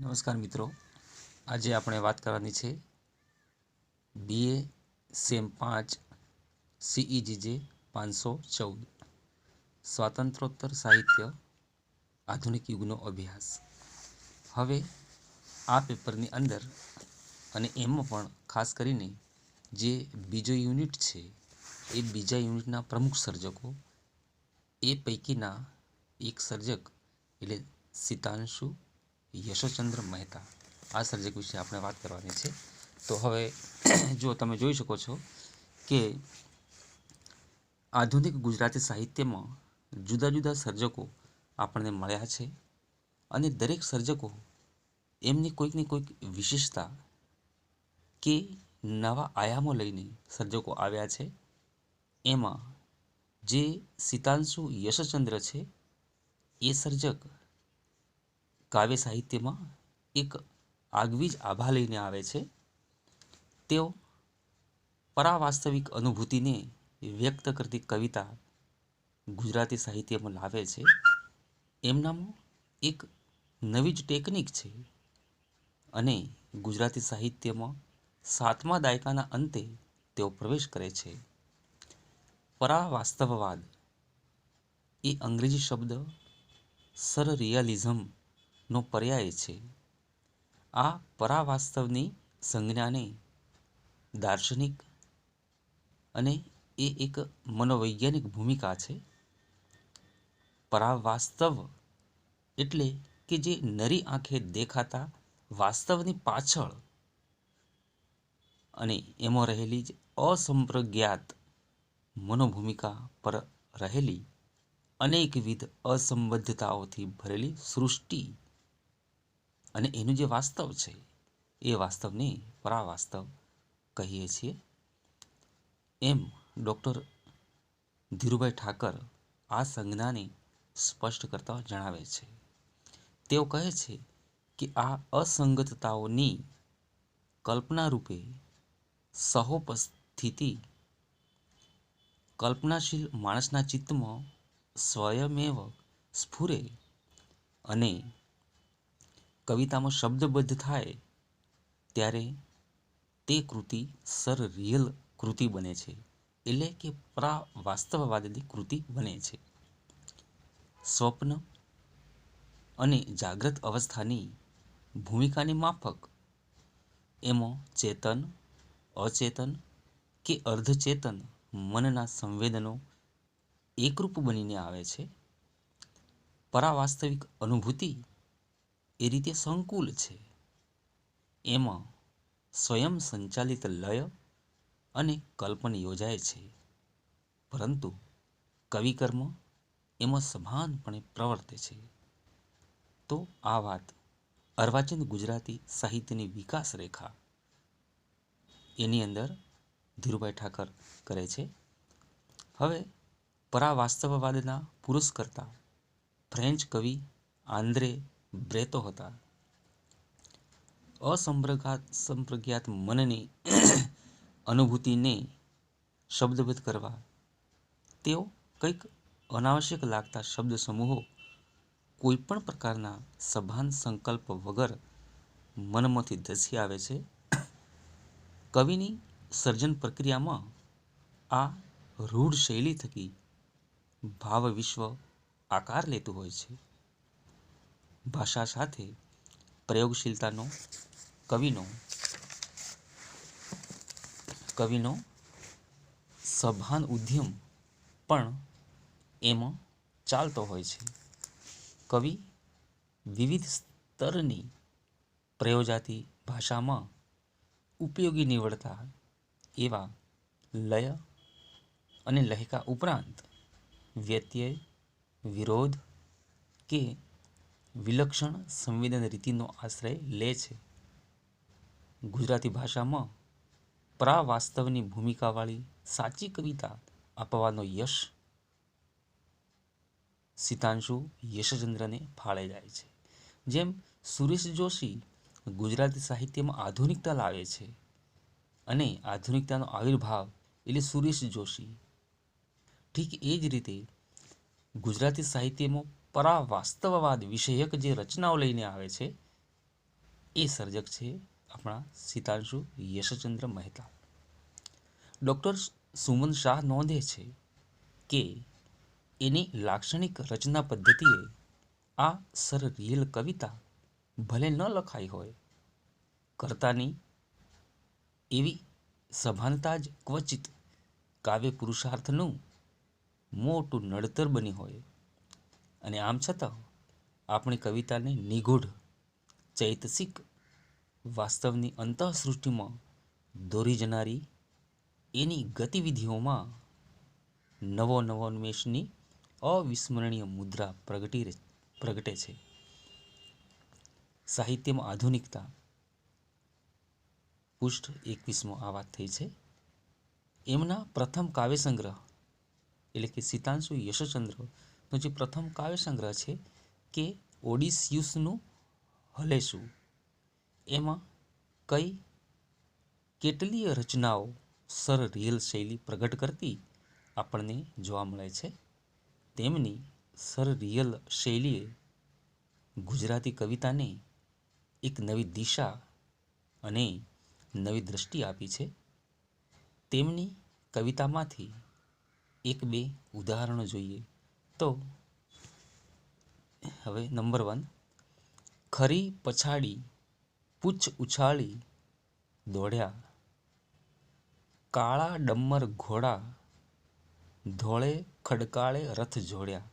નમસ્કાર મિત્રો, આજે આપણે વાત કરવાની છે બીએ સેમ 5 CEGJ 514 સ્વાતંત્રોત્તર સાહિત્ય આધુનિક યુગનો અભ્યાસ. હવે આ પેપરની અંદર અને એમાં પણ ખાસ કરીને જે બીજો યુનિટ છે એ બીજા યુનિટના પ્રમુખ સર્જકો એ પૈકીના એક સર્જક એટલે સિતાંશુ યશચંદ્ર મહેતા, આ સર્જક વિશે આપણે વાત કરવાની છે. તો હવે જો તમે જોઈ શકો છો કે આધુનિક ગુજરાતી સાહિત્યમાં જુદા જુદા સર્જકો આપણને મળ્યા છે અને દરેક સર્જકો એમની કોઈકની કોઈક વિશેષતા કે નવા આયામો લઈને સર્જકો આવ્યા છે. એમાં જે સિતાંશુ યશચંદ્ર છે એ સર્જક કાવ્ય સાહિત્યમાં એક આગવી જ આભા લઈને આવે છે. તેઓ પરાવાસ્તવિક અનુભૂતિને વ્યક્ત કરતી કવિતા ગુજરાતી સાહિત્યમાં લાવે છે. એમનામાં એક નવી જ ટેકનિક છે અને ગુજરાતી સાહિત્યમાં 7મા દાયકાના અંતે તેઓ પ્રવેશ કરે છે. પરાવાસ્તવવાદ એ અંગ્રેજી શબ્દ સરરિયલિઝમનો પર્યાય છે. આ પરાવાસ્તવની સંજ્ઞાને દાર્શનિક અને એ એક મનોવૈજ્ઞાનિક ભૂમિકા છે. પરાવાસ્તવ એટલે કે જે નરી આંખે દેખાતા વાસ્તવની પાછળ અને એમાં રહેલી જ અસંપ્રજ્ઞાત મનોભૂમિકા પર રહેલી અનેકવિધ અસંબદ્ધતાઓથી ભરેલી સૃષ્ટિ અને એનું જે વાસ્તવ છે એ વાસ્તવને પરાવાસ્તવ કહીએ છીએ. એમ ડૉક્ટર ધીરુભાઈ ઠાકર આ સંજ્ઞાને સ્પષ્ટ કરતા જણાવે છે. તેઓ કહે છે કે આ અસંગતતાઓની કલ્પના રૂપે સહોપસ્થિતિ કલ્પનાશીલ માણસના ચિત્તમાં સ્વયમેવ સ્ફુરે અને કવિતામાં શબ્દબદ્ધ થાય ત્યારે તે કૃતિ સરરિયલ કૃતિ બને છે, એટલે કે પરાવાસ્તવવાદની કૃતિ બને છે. સ્વપ્ન અને જાગ્રત અવસ્થાની ભૂમિકાની માફક એમાં ચેતન, અચેતન કે અર્ધચેતન મનના સંવેદનો એકરૂપ બનીને આવે છે. પરાવાસ્તવિક અનુભૂતિ એ રીતે સંકુલ છે. એમાં સ્વયં સંચાલિત લય અને કલ્પન યોજાય છે, પરંતુ કવિકર્મ એમાં સભાનપણે પ્રવર્તે છે. તો આ વાત અર્વાચીન ગુજરાતી સાહિત્યની વિકાસ રેખા એની અંદર ધીરુભાઈ ઠાકર કરે છે. હવે પરાવાસ્તવવાદના પુરસ્કર્તા ફ્રેન્ચ કવિ આંદ્રે બ્રેતો હતા. અસંપ્રજ્ઞાત મનની અનુભૂતિને શબ્દબદ્ધ કરવા તેઓ કંઈક અનાવશ્યક લાગતા શબ્દ સમૂહો કોઈ પણ પ્રકારના સભાન સંકલ્પ વગર મનમાંથી ધસી આવે છે. કવિની સર્જન પ્રક્રિયામાં આ રૂઢ શૈલી થકી ભાવ વિશ્વ આકાર લેતું હોય છે. ભાષા સાથે પ્રયોગશીલતાનો કવિનો સભાન ઉદ્યમ પણ એમાં ચાલતો હોય છે. કવિ વિવિધ સ્તરની પ્રયોજાતી ભાષામાં ઉપયોગી નીવડતા એવા લય અને લહેકા ઉપરાંત વ્યત્યય, વિરોધ કે વિલક્ષણ સંવેદન રીતિનો આશ્રય લે છે. ગુજરાતી ભાષામાં પરાવાસ્તવની ભૂમિકાવાળી સાચી કવિતા આપવાનો યશ સિતાંશુ યશચંદ્રને ફાળે જાય છે. જેમ સુરેશ જોશી ગુજરાતી સાહિત્યમાં આધુનિકતા લાવે છે અને આધુનિકતાનો આવિર્ભાવ એટલે સુરેશ જોશી, ઠીક એ જ રીતે ગુજરાતી સાહિત્યમાં પરાવાસ્તવવાદ વિષયક જે રચનાઓ લઈને આવે છે એ સર્જક છે આપણા સિતાંશુ યશચંદ્ર મહેતા. ડૉક્ટર સુમન શાહ નોંધે છે કે એની લાક્ષણિક રચના પદ્ધતિએ આ સરરિયલ કવિતા ભલે ન લખાઈ હોય, કર્તાની એવી સભાનતા જ ક્વચિત કાવ્ય પુરુષાર્થનું મોટું નડતર બની હોય, અને આમ છતાં આપણી કવિતાને નિગૂઢ ચૈતસિક વાસ્તવની અંતઃસૃષ્ટિમાં દોરી જનારી એની ગતિવિધિઓમાં નવોન્મેષની અવિસ્મરણીય મુદ્રા પ્રગટે છે. સાહિત્યમાં આધુનિકતા પૃષ્ઠ 21 આ વાત થઈ છે. એમના પ્રથમ કાવ્ય સંગ્રહ એટલે કે સિતાંશુ યશચંદ્રનો જે પ્રથમ કાવ્ય સંગ્રહ છે કે ઓડિસ્યુસનું હલેસું, એમાં કેટલીય રચનાઓ સરરિયલ શૈલી પ્રગટ કરતી આપણને જોવા મળે છે. તેમની સરરિયલ શૈલીએ ગુજરાતી કવિતાને એક નવી દિશા અને નવી દ્રષ્ટિ આપી છે. તેમની કવિતામાંથી એક બે ઉદાહરણો જોઈએ તો હવે નંબર 1, ખરી પછાડી પૂછ ઉછાળી દોડ્યા, કાળા ડમર ઘોડા ધોળે ખડકાળે રથ જોડ્યા.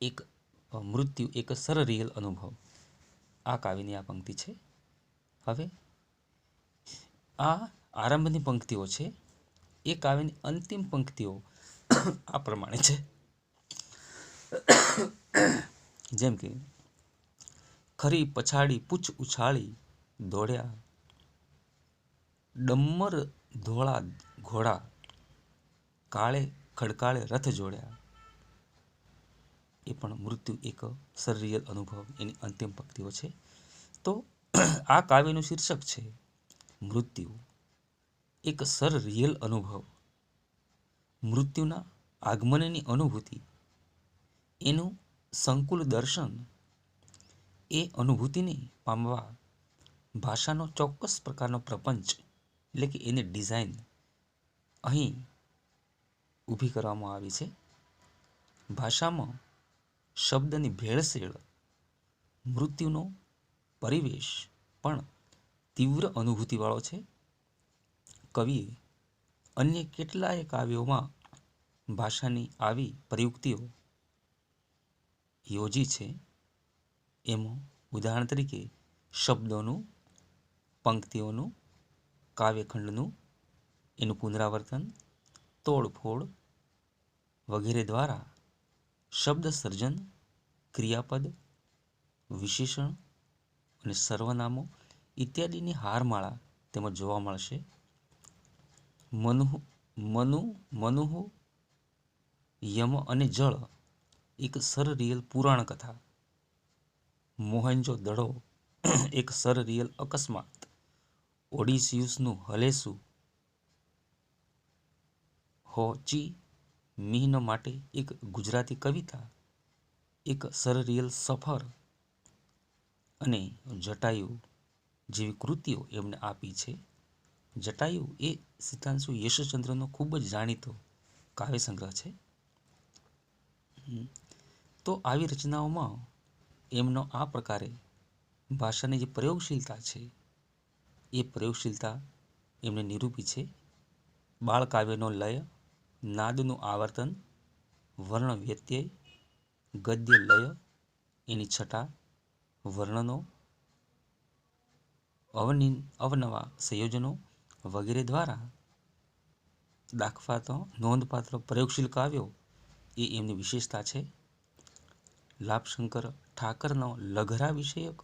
એક મૃત્યુ, એક સરરિયલ અનુભવ, આ કાવ્યની આ પંક્તિ છે. હવે આ આરંભની પંક્તિઓ છે. એ કાવ્યની અંતિમ પંક્તિઓ આ પ્રમાણે છે. જેમ કે ખરી પછાડી પૂછ ઉછાળી દોડ્યા, ડમર ધોળા ઘોડા કાળે ખડકાળે રથ જોડ્યા. એ પણ મૃત્યુ, એક સરરિયલ અનુભવ, એની અંતિમ પંક્તિઓ છે. તો આ કાવ્યનું શીર્ષક છે મૃત્યુ, એક સરરિયલ અનુભવ. મૃત્યુના આગમનની અનુભૂતિ, એનું સંકુલ દર્શન. એ અનુભૂતિને પામવા ભાષાનો ચોક્કસ પ્રકારનો પ્રપંચ એટલે કે એની ડિઝાઇન અહીં ઊભી કરવામાં આવી છે. ભાષામાં શબ્દની ભેળસેળ, મૃત્યુનો પરિવેશ પણ તીવ્ર અનુભૂતિવાળો છે. કવિએ અન્ય કેટલાય કાવ્યોમાં ભાષાની આવી પ્રયુક્તિઓ યોજી છે. એમાં ઉદાહરણ તરીકે શબ્દોનું, પંક્તિઓનું, કાવ્યખંડનું, એનું પુનરાવર્તન, તોડફોડ વગેરે દ્વારા શબ્દ સર્જન, ક્રિયાપદ, વિશેષણ અને સર્વનામો ઇત્યાદિની હારમાળા તેમાં જોવા મળશે. મનુહુ, યમ અને જળ એક સરરિયલ પુરાણ કથા. મોહેન્જો દડો એક સરરિયલ અકસ્માત. ઓડિસિયુસનું હલેસું હો ચી મિહ્ન માટે એક ગુજરાતી કવિતા, એક સરરિયલ સફર અને જટાયુ જેવી કૃતિઓ એમણે આપી છે. જટાયુ એ સિતાંશુ યશચંદ્રનો ખૂબ જ જાણીતો કાવ્ય સંગ્રહ છે. તો આવી રચનાઓમાં એમનો આ પ્રકારે ભાષાની જે પ્રયોગશીલતા છે એ પ્રયોગશીલતા એમણે નિરૂપી છે. બાળકાવ્યનો લય, નાદનું આવર્તન, વર્ણ વ્યત્યય, ગદ્ય લય, એની છટા, વર્ણનો, અવનવા સંયોજનો વગેરે દ્વારા દાખવાતો નોંધપાત્ર પ્રયોગશીલ કાવ્યો એ એમની વિશેષતા છે. લાભશંકર ઠાકરનો લઘરા વિષયક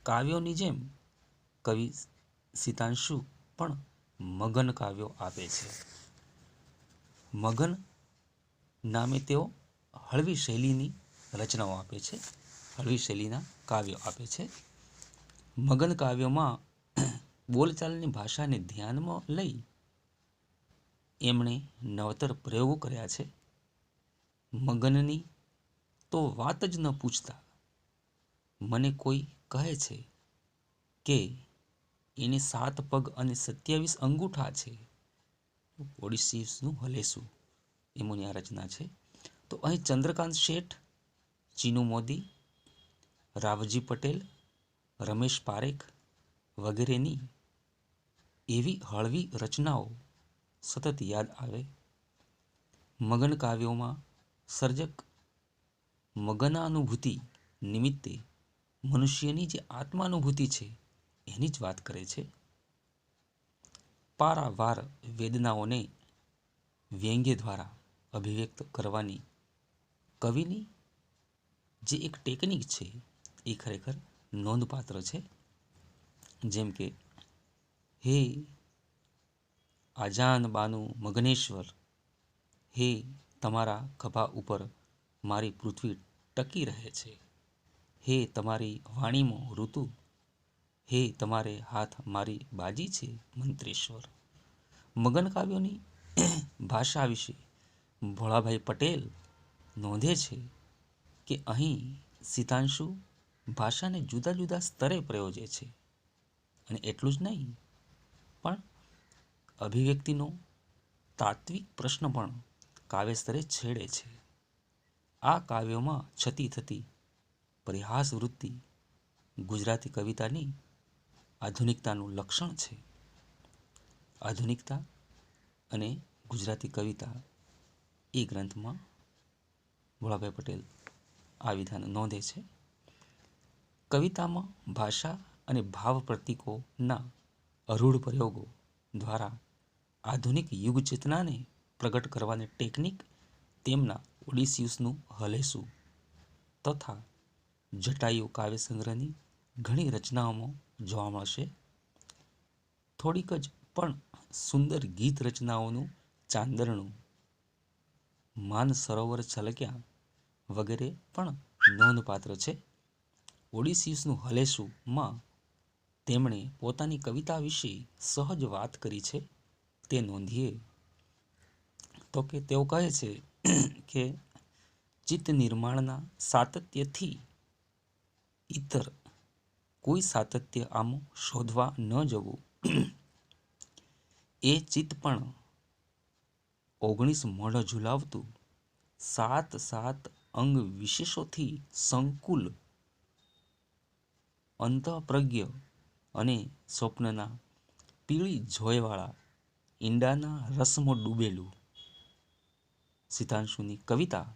કાવ્યોની જેમ કવિ સિતાંશુ પણ મગન કાવ્યો આપે છે. મગન નામે તેઓ હળવી શૈલીની રચનાઓ આપે છે, હળવી શૈલીના કાવ્યો આપે છે. મગન કાવ્યોમાં બોલચાલની ભાષાને ધ્યાનમાં લઈ એમણે નવતર પ્રયોગો કર્યા છે. મગનની તો વાત જ ન પૂછતા, મને કોઈ કહે છે કે એને 7 પગ અને 27 અંગૂઠા છે. ઓડિસીસનું હલેસું એમની આ રચના છે. તો અહીં ચંદ્રકાંત શેઠ, ચીનુ મોદી, રાવજી પટેલ, રમેશ પારેખ વગેરેની એવી હળવી રચનાઓ સતત યાદ આવે. મગન કાવ્યોમાં સર્જક મગનાનુભૂતિ નિમિત્તે મનુષ્યની જે આત્માનુભૂતિ છે એની જ વાત કરે છે. પારાવાર વેદનાઓને વ્યંગ્ય દ્વારા અભિવ્યક્ત કરવાની કવિની જે એક ટેકનિક છે એ ખરેખર નોંધપાત્ર છે. જેમ કે હે આજાન બાનુ મગનેશ્વર, હે તમારા ખભા ઉપર મારી પૃથ્વી ટકી રહે છે, હે તમારી વાણીમાં ઋતુ, હે તમારે હાથ મારી બાજી છે મંત્રેશ્વર. મગન કાવ્યોની ભાષા વિશે ભોળાભાઈ પટેલ નોંધે છે કે અહીં સિતાંશુ ભાષાને જુદા જુદા સ્તરે પ્રયોજે છે અને એટલું જ નહીં પણ અભિવ્યક્તિનો તાત્વિક પ્રશ્ન પણ કાવ્ય સ્તરે છેડે છે. આ કાવ્યોમાં છતી થતી પરિહાસ વૃત્તિ ગુજરાતી કવિતાની આધુનિકતાનું લક્ષણ છે. આધુનિકતા અને ગુજરાતી કવિતા એ ગ્રંથમાં ભોળાભાઈ પટેલ આ વિધાન નોંધે છે. કવિતામાં ભાષા અને ભાવ પ્રતીકોના અરૂઢ પ્રયોગો દ્વારા આધુનિક યુગ ચેતનાને પ્રગટ કરવાની ટેકનિક તેમના ઓડિસિયસનું હલેસું તથા જટાયુ કાવ્ય સંગ્રહની ઘણી રચનાઓમાં જોવા મળશે. થોડીક જ પણ સુંદર ગીત રચનાઓનું ચાંદરણું, માન સરોવર છલક્યા વગેરે પણ નોંધપાત્ર છે. ઓડિસિયસનું હલેસુંમાં તેમણે પોતાની કવિતા વિશે સહજ વાત કરી છે તે નોંધીએ તો કે તેઓ કહે છે કે ચિત્ત નિર્માણના સાતત્યથી ઇતર કોઈ સાતત્ય આમ શોધવા ન જવું. એ ચિત્ત પણ 19 મોઢ ઝુલાવતું, 7 અંગ વિશેષોથી સંકુલ, અંતઃપ્રજ્ઞ અને સ્વપ્નના પીળી જોયવાળા ઈંડાના રસમાં ડૂબેલું. સિતાંશુની કવિતા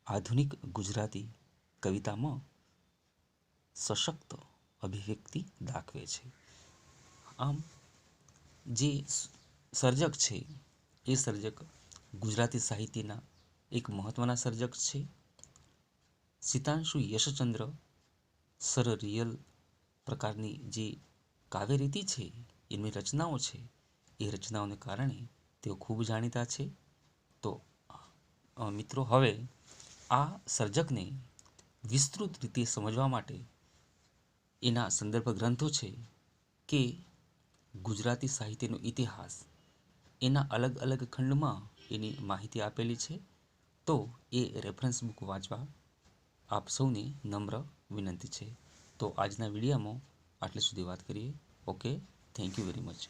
આધુનિક ગુજરાતી કવિતામાં સશક્ત અભિવ્યક્તિ દાખવે છે. આમ જે સર્જક છે એ સર્જક ગુજરાતી સાહિત્યના એક મહત્વના સર્જક છે. સિતાંશુ યશચંદ્ર સર રિયલ પ્રકારની જે કાવ્યરીતિ છે, એમની રચનાઓ છે, એ રચનાઓને કારણે તેઓ ખૂબ જાણીતા છે. તો મિત્રો, હવે આ સર્જકને વિસ્તૃત રીતે સમજવા માટે એના સંદર્ભ ગ્રંથો છે કે ગુજરાતી સાહિત્યનો ઇતિહાસ, એના અલગ અલગ ખંડમાં એની માહિતી આપેલી છે. તો એ રેફરન્સ બુક વાંચવા આપ સૌને નમ્ર વિનંતી છે. તો આજના વિડીયોમાં આટલે સુધી વાત કરીએ. Okay, thank you very much.